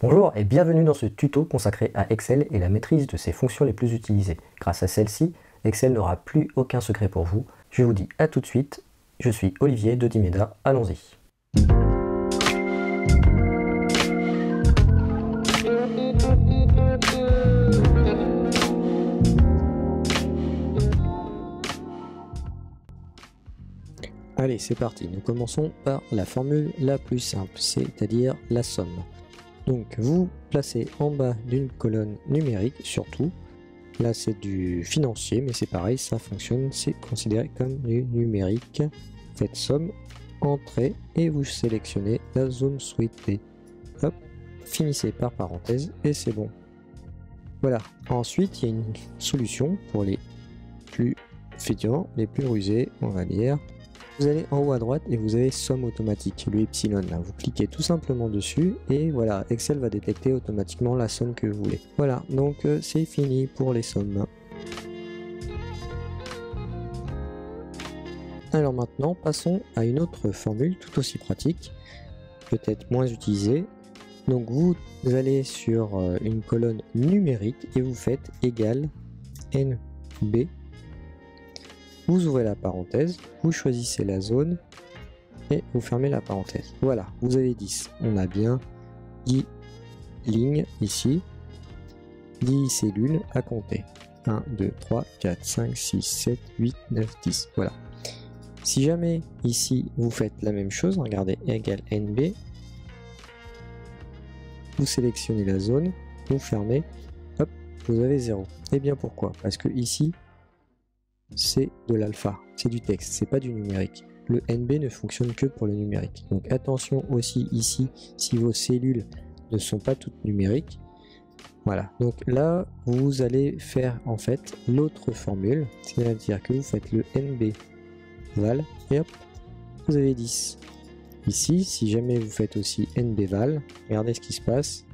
Bonjour et bienvenue dans ce tuto consacré à Excel et la maîtrise de ses fonctions les plus utilisées. Grâce à celle-ci, Excel n'aura plus aucun secret pour vous. Je vous dis à tout de suite, je suis Olivier de Dimeda, allons-y. Allez, c'est parti. Nous commençons par la formule la plus simple, c'est-à-dire la somme. Donc, vous placez en bas d'une colonne numérique, surtout. Là, c'est du financier, mais c'est pareil, ça fonctionne, c'est considéré comme du numérique. Faites somme, entrée, et vous sélectionnez la zone souhaitée. Hop, finissez par parenthèse, et c'est bon. Voilà. Ensuite, il y a une solution pour les plus feignants, les plus rusés, on va dire. Vous allez en haut à droite et vous avez somme automatique, le epsilon là. Vous cliquez tout simplement dessus et voilà, Excel va détecter automatiquement la somme que vous voulez. Voilà, donc c'est fini pour les sommes. Alors maintenant, passons à une autre formule tout aussi pratique, peut-être moins utilisée. Donc vous allez sur une colonne numérique et vous faites égal NB. Vous ouvrez la parenthèse, vous choisissez la zone et vous fermez la parenthèse. Voilà, vous avez 10. On a bien 10 lignes ici, 10 cellules à compter. 1, 2, 3, 4, 5, 6, 7, 8, 9, 10. Voilà. Si jamais ici vous faites la même chose, regardez égal NB, vous sélectionnez la zone, vous fermez, hop, vous avez 0. Et bien pourquoi? Parce que ici, c'est de l'alpha, c'est du texte, c'est pas du numérique. Le NB ne fonctionne que pour le numérique. Donc attention aussi ici, si vos cellules ne sont pas toutes numériques. Voilà, donc là, vous allez faire en fait l'autre formule, c'est-à-dire que vous faites le NB val, et hop, vous avez 10. Ici, si jamais vous faites aussi NB val, regardez ce qui se passe,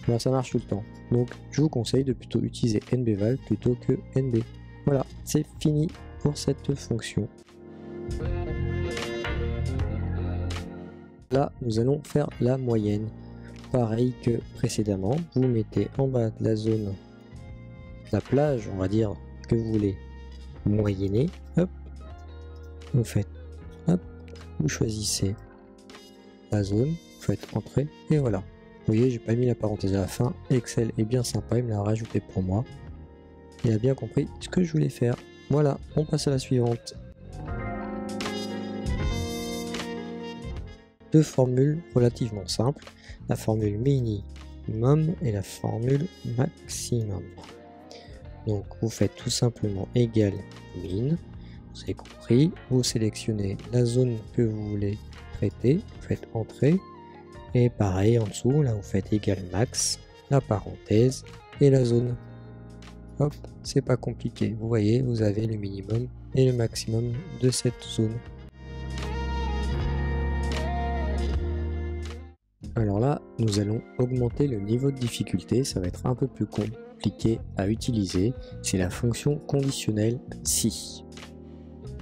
ben, ça marche tout le temps. Donc je vous conseille de plutôt utiliser NB val plutôt que NB. Voilà, c'est fini pour cette fonction. Là, nous allons faire la moyenne. Pareil que précédemment, vous mettez en bas de la zone, la plage, on va dire, que vous voulez moyenner. Hop, vous faites, hop, vous choisissez la zone, vous faites entrée, et voilà. Vous voyez, j'ai pas mis la parenthèse à la fin. Excel est bien sympa, il me l'a rajouté pour moi. Il a bien compris ce que je voulais faire. Voilà, on passe à la suivante. Deux formules relativement simples, la formule minimum et la formule maximum. Donc vous faites tout simplement égal min, vous avez compris, vous sélectionnez la zone que vous voulez traiter, vous faites entrée, et pareil en dessous, là vous faites égal max, la parenthèse et la zone. Hop, c'est pas compliqué. Vous voyez, vous avez le minimum et le maximum de cette zone. Alors là, nous allons augmenter le niveau de difficulté. Ça va être un peu plus compliqué à utiliser. C'est la fonction conditionnelle si.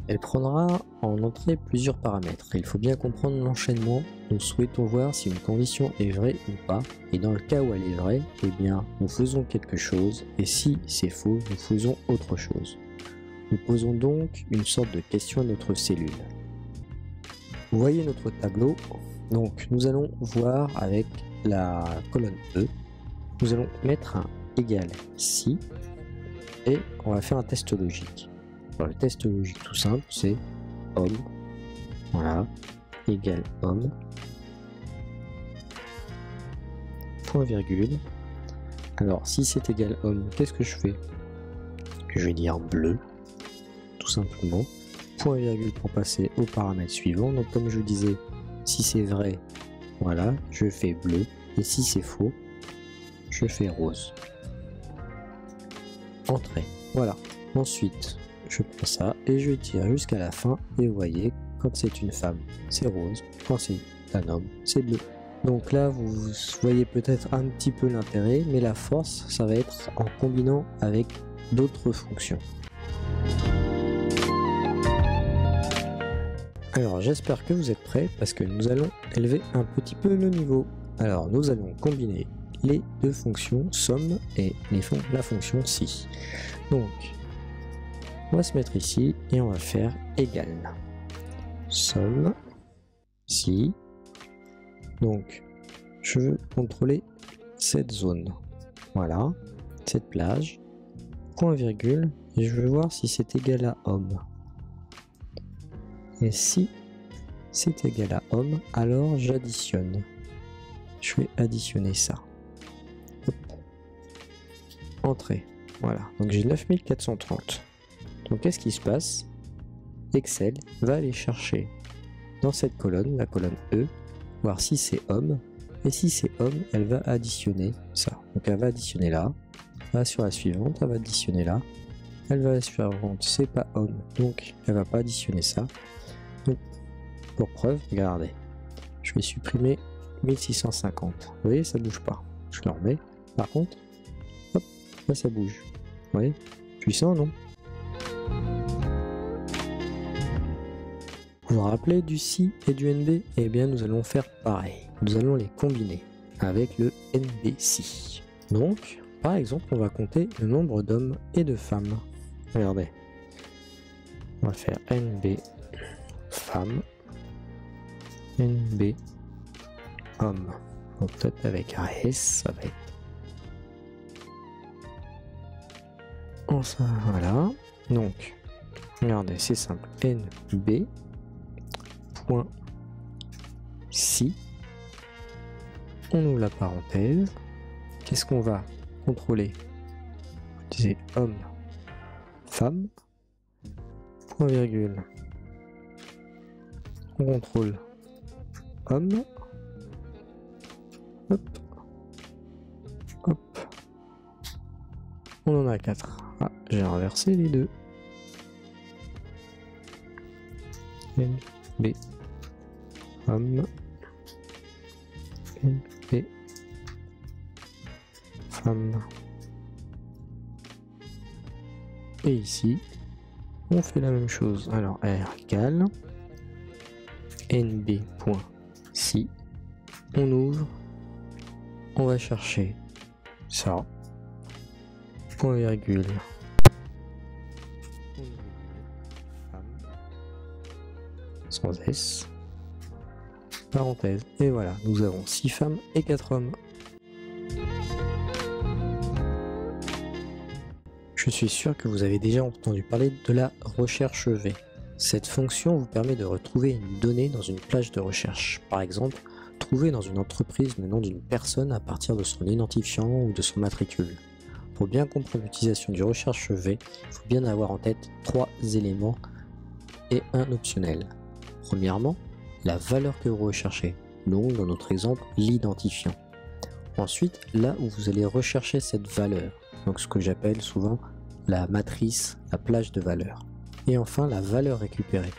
Elle prendra en entrée plusieurs paramètres. Il faut bien comprendre l'enchaînement. Nous souhaitons voir si une condition est vraie ou pas. Et dans le cas où elle est vraie, eh bien, nous faisons quelque chose. Et si c'est faux, nous faisons autre chose. Nous posons donc une sorte de question à notre cellule. Vous voyez notre tableau. Donc, nous allons voir avec la colonne E. Nous allons mettre un égal si. Et on va faire un test logique. Alors, le test logique tout simple, c'est homme, voilà, égal homme, point virgule. Alors si c'est égal homme, qu'est-ce que je fais? Je vais dire bleu, tout simplement, point virgule pour passer au paramètre suivant. Donc comme je disais, si c'est vrai, voilà, je fais bleu, et si c'est faux, je fais rose. Entrée, voilà. Ensuite, je prends ça et je tire jusqu'à la fin et vous voyez, quand c'est une femme, c'est rose, quand c'est un homme, c'est bleu. Donc là, vous voyez peut-être un petit peu l'intérêt, mais la force, ça va être en combinant avec d'autres fonctions. Alors j'espère que vous êtes prêts parce que nous allons élever un petit peu le niveau. Alors nous allons combiner les deux fonctions somme et la fonction si. Donc on va se mettre ici et on va faire égal somme si. Donc je veux contrôler cette zone, voilà, cette plage, point virgule, et je veux voir si c'est égal à homme. Et si c'est égal à homme, alors j'additionne. Je vais additionner ça. Hop. Entrée. Voilà. Donc j'ai 9430. Donc qu'est-ce qui se passe? Excel va aller chercher dans cette colonne, la colonne E, voir si c'est homme. Et si c'est homme, elle va additionner ça. Donc elle va additionner là. Elle va sur la suivante, elle va additionner là. Elle va sur la suivante, c'est pas homme. Donc elle va pas additionner ça. Donc pour preuve, regardez. Je vais supprimer 1650. Vous voyez, ça bouge pas. Je le remets. Par contre, hop, là ça bouge. Vous voyez, puissant, non? Vous vous rappelez du si et du nb? Eh bien, nous allons faire pareil. Nous allons les combiner avec le nb-si. Donc, par exemple, on va compter le nombre d'hommes et de femmes. Regardez. On va faire nb femme, nb homme. Donc peut-être avec un S, ça va être. Oh, ça, voilà. Donc, regardez, c'est simple. nb point si. On ouvre la parenthèse. Qu'est-ce qu'on va contrôler? C'est homme, femme, point virgule. On contrôle homme. Hop. Hop. On en a 4. Ah, j'ai inversé les deux. NB homme. NB femme. Et ici, on fait la même chose. Alors R égale nb.si. On ouvre. On va chercher ça. Point virgule. Sans S. Parenthèse. Et voilà, nous avons 6 femmes et 4 hommes. Je suis sûr que vous avez déjà entendu parler de la recherche V. Cette fonction vous permet de retrouver une donnée dans une plage de recherche. Par exemple, trouver dans une entreprise le nom d'une personne à partir de son identifiant ou de son matricule. Pour bien comprendre l'utilisation du recherche V, il faut bien avoir en tête 3 éléments et un optionnel. Premièrement, la valeur que vous recherchez, donc dans notre exemple l'identifiant. Ensuite, là où vous allez rechercher cette valeur, donc ce que j'appelle souvent la matrice, la plage de valeurs. Et enfin la valeur récupérée,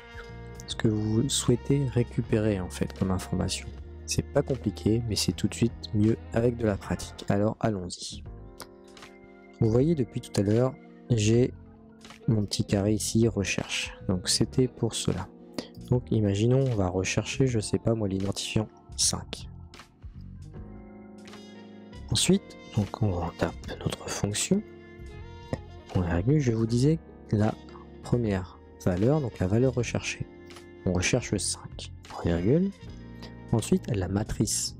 ce que vous souhaitez récupérer en fait comme information. C'est pas compliqué, mais c'est tout de suite mieux avec de la pratique. Alors allons-y. Vous voyez depuis tout à l'heure, j'ai mon petit carré ici, recherche. Donc c'était pour cela. Donc imaginons, on va rechercher, je sais pas moi, l'identifiant 5. Ensuite, donc on tape notre fonction. Je vous disais la première valeur, donc la valeur recherchée. On recherche 5. Virgule. Ensuite, la matrice.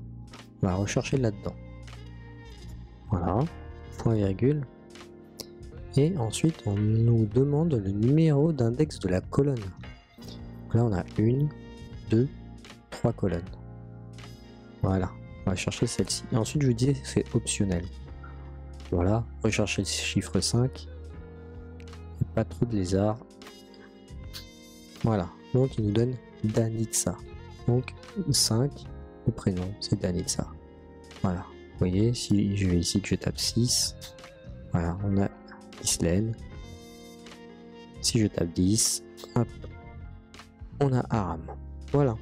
On va rechercher là-dedans. Voilà. Point virgule. Et ensuite, on nous demande le numéro d'index de la colonne. Donc là, on a 1, 2, 3 colonnes. Voilà. On va chercher celle-ci. Et ensuite, je vous disais, c'est optionnel. Voilà. Rechercher le chiffre 5. Pas trop de lézards. Voilà. Donc, il nous donne Danitsa. Donc 5, le prénom c'est Danitsa. Voilà, vous voyez, si je vais ici que je tape 6, voilà, on a Islaine. Si je tape 10, hop, on a Aram. Voilà.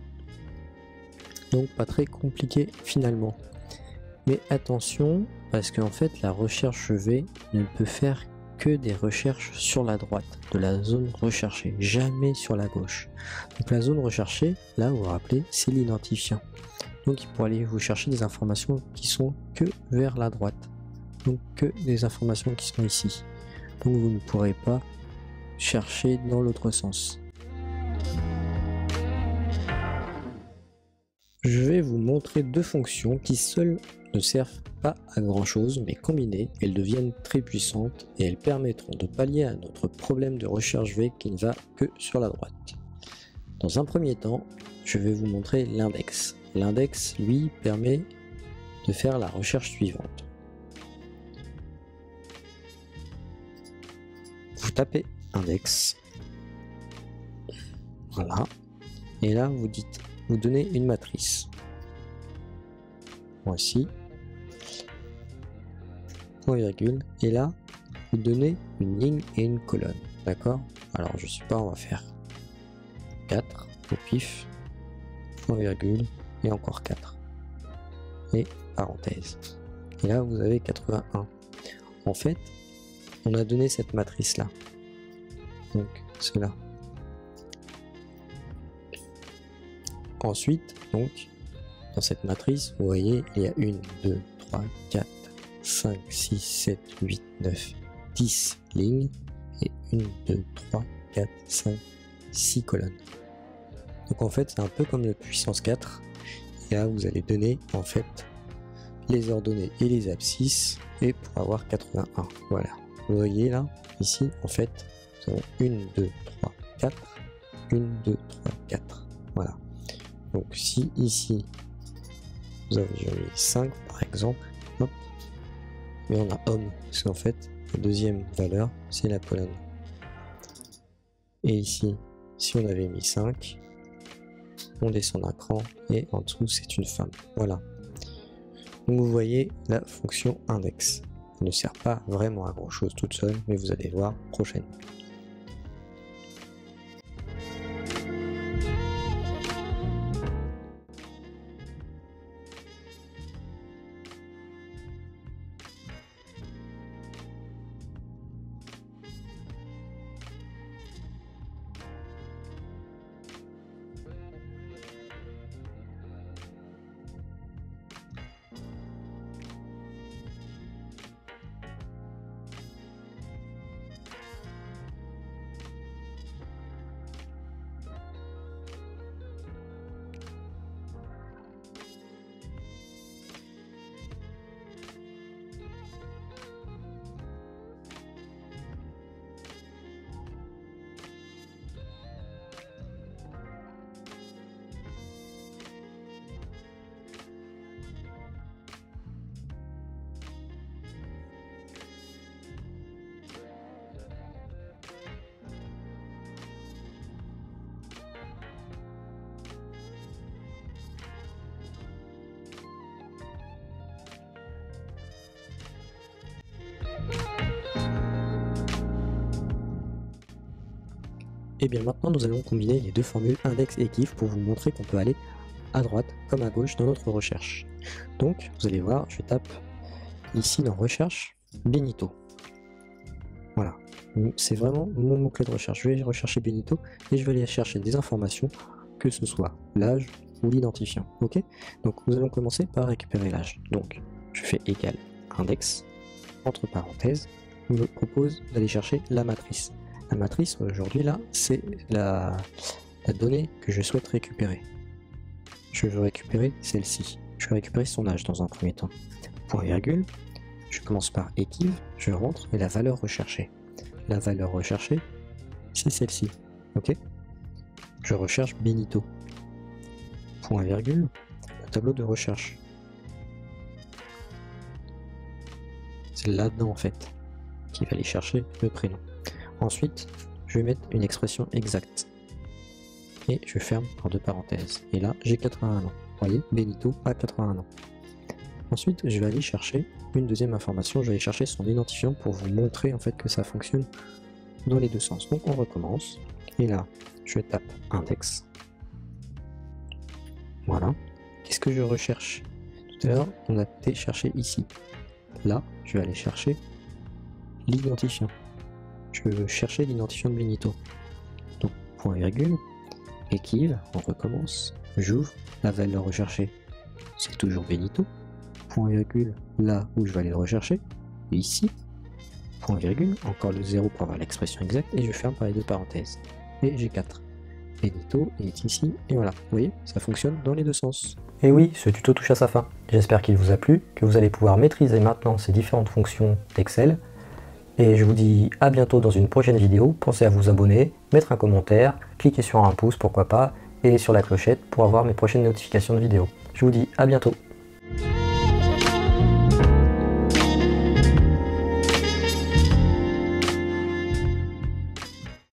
Donc pas très compliqué finalement. Mais attention, parce qu'en fait la recherche V ne peut faire que des recherches sur la droite de la zone recherchée, jamais sur la gauche. Donc la zone recherchée, là vous vous rappelez, c'est l'identifiant. Donc il pourra aller vous chercher des informations qui sont que vers la droite. Donc que des informations qui sont ici. Donc vous ne pourrez pas chercher dans l'autre sens. Je vais vous montrer deux fonctions qui seules ne servent pas à grand chose, mais combinées, elles deviennent très puissantes et elles permettront de pallier à notre problème de recherche V qui ne va que sur la droite. Dans un premier temps, je vais vous montrer l'index. L'index, lui, permet de faire la recherche suivante. Vous tapez index, voilà, et là vous dites, vous donnez une matrice. Voici, point virgule, et là vous donnez une ligne et une colonne, d'accord? Alors je sais pas, on va faire 4 au pif, point virgule, et encore 4, et parenthèse. Et là vous avez 81. En fait, on a donné cette matrice là, donc c'est là. Ensuite, donc, dans cette matrice, vous voyez, il y a 1, 2, 3, 4, 5, 6, 7, 8, 9, 10 lignes et 1, 2, 3, 4, 5, 6 colonnes. Donc en fait, c'est un peu comme le puissance 4. Et là, vous allez donner en fait les ordonnées et les abscisses et pour avoir 81. Voilà. Vous voyez là, ici, en fait, nous avons 1, 2, 3, 4, 1, 2, 3, 4. Voilà. Donc si ici, vous avez mis 5 par exemple, hop, mais on a homme, parce qu'en fait, la deuxième valeur, c'est la colonne. Et ici, si on avait mis 5, on descend d'un cran, et en dessous, c'est une femme. Voilà. Donc vous voyez la fonction index. Elle ne sert pas vraiment à grand chose toute seule, mais vous allez voir prochainement. Et bien maintenant nous allons combiner les deux formules index et kiff pour vous montrer qu'on peut aller à droite comme à gauche dans notre recherche. Donc vous allez voir, je tape ici dans recherche Benito. Voilà, c'est vraiment mon mot-clé de recherche. Je vais rechercher Benito et je vais aller chercher des informations, que ce soit l'âge ou l'identifiant. Ok, donc nous allons commencer par récupérer l'âge. Donc je fais égal index, entre parenthèses, on me propose d'aller chercher la matrice. La matrice aujourd'hui là, c'est la donnée que je souhaite récupérer. Je veux récupérer celle-ci. Je vais récupérer son âge dans un premier temps. Point virgule, je commence par équive, je rentre et la valeur recherchée. La valeur recherchée, c'est celle-ci. Ok, je recherche Benito. Point virgule, le tableau de recherche. C'est là-dedans en fait qui va aller chercher le prénom. Ensuite, je vais mettre une expression exacte. Et je ferme par deux parenthèses. Et là, j'ai 81 ans. Vous voyez, Benito a 81 ans. Ensuite, je vais aller chercher une deuxième information. Je vais aller chercher son identifiant pour vous montrer en fait que ça fonctionne dans les deux sens. Donc on recommence. Et là, je tape index. Voilà. Qu'est-ce que je recherche? Tout à l'heure, on a été chercher ici. Là, je vais aller chercher l'identifiant. Je veux chercher l'identifiant de Benito. Donc, point virgule, équive, on recommence, j'ouvre la valeur recherchée. c'est toujours Benito. Point virgule, là où je vais aller le rechercher, et ici, point virgule, encore le 0 pour avoir l'expression exacte, et je ferme par les deux parenthèses. Et j'ai 4. Benito est ici, et voilà. Vous voyez, ça fonctionne dans les deux sens. Et oui, ce tuto touche à sa fin. J'espère qu'il vous a plu, que vous allez pouvoir maîtriser maintenant ces différentes fonctions d'Excel. Et je vous dis à bientôt dans une prochaine vidéo. Pensez à vous abonner, mettre un commentaire, cliquer sur un pouce, pourquoi pas, et sur la clochette pour avoir mes prochaines notifications de vidéos. Je vous dis à bientôt.